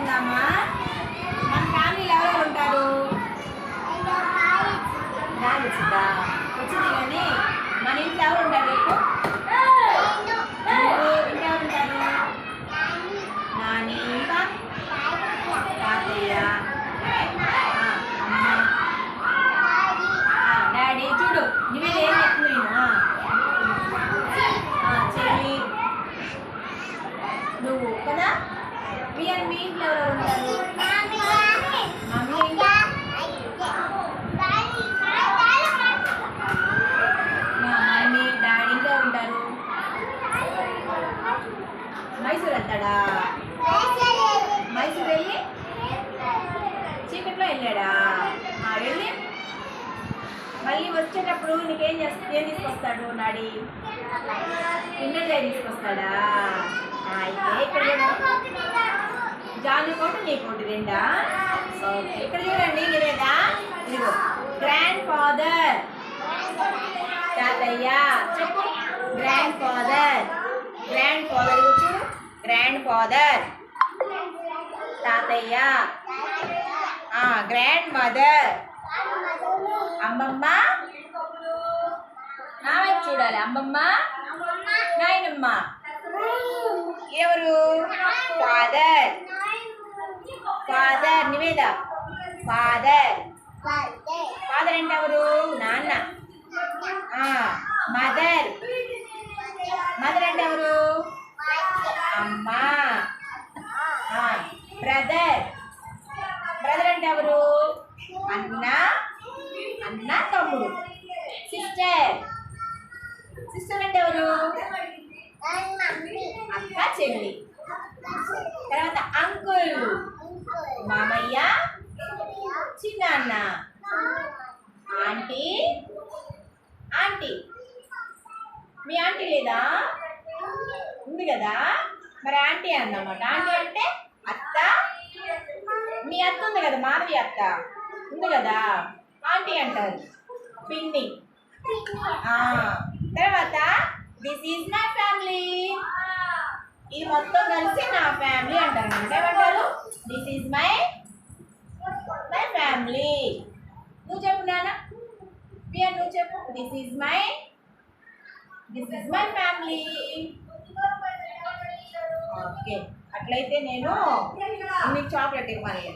తెలుసుకుందామా? మన ఫ్యామిలీలో ఎవరెవరు ఉంటారు? డాడీ వచ్చిందా? వచ్చింది కానీ మన ఇంట్లో ఎవరు ఉంటారు రేపు? ఇంకెవరు ఉంటారు? నాని, ఇంకా తాతయ్య, అమ్మ, డాడీ. చూడు నువ్వే ఏం చెప్తుంది నేను చెల్లి నువ్వు కదా. మీ ఇంట్లో ఎవరు ఉంటారు? మమ్మీ, ఇంకా మమ్మీ, డాడీ. ఇంకా ఉంటారు? మైసూర్ వెళ్తాడా? మైసూర్ వెళ్ళి చీకట్లో వెళ్ళాడా? వెళ్ళి మళ్ళీ వచ్చేటప్పుడు నీకేం ఏం తీసుకొస్తాడు డాడీ? ఇన్నర్ డ్రై తీసుకొస్తాడా? అయితే ఇక్కడ జాను కోటు నీ కోటు రెండా? ఓకే, ఇక్కడ చూడండి లేదా? ఇదిగో గ్రాండ్ ఫాదర్, తాతయ్య. చెప్పు గ్రాండ్ ఫాదర్. గ్రాండ్ ఫాదర్ చూడు, గ్రాండ్ ఫాదర్ తాతయ్య. గ్రాండ్ మదర్ అమ్మమ్మ. నా వైపు చూడాలి. అమ్మమ్మ, నాయనమ్మ. ఎవరు? Father. Father Niveda. Father. Father అంటే ఎవరు? నాన్న. మదర్. మదర్ అంటే ఎవరు? అమ్మ. బ్రదర్. బ్రదర్ అంటే ఎవరు? అన్న. అన్న తమ్ముడు. సిస్టర్. సిస్టర్ అంటే ఎవరు? అక్క చెల్లి. తర్వాత అంకుల్, మామయ్య, చిన్నాన్న, ఆంటీ. ఆంటీ మీ ఆంటీ లేదా? ఉంది కదా, మరి ఆంటీ అన్నమాట. ఆంటీ అంటే అత్త. మీ అత్త ఉంది కదా, మాధవి అత్త ఉంది కదా, ఆంటీ అంటారు. పిన్ని. తర్వాత దిస్ ఈజ్ మై ఫ్యామిలీ. ఇది మొత్తం కలిసి నా ఫ్యామిలీ అంటారు అనమాట. ఏమంటారు? This is my family. నువ్వు చెప్పు నాన్న, పియా నువ్వు చెప్పు. This is my family. Okay, అట్లయితే నేను నీకు చాక్లెట్ ఇవ్వాలి.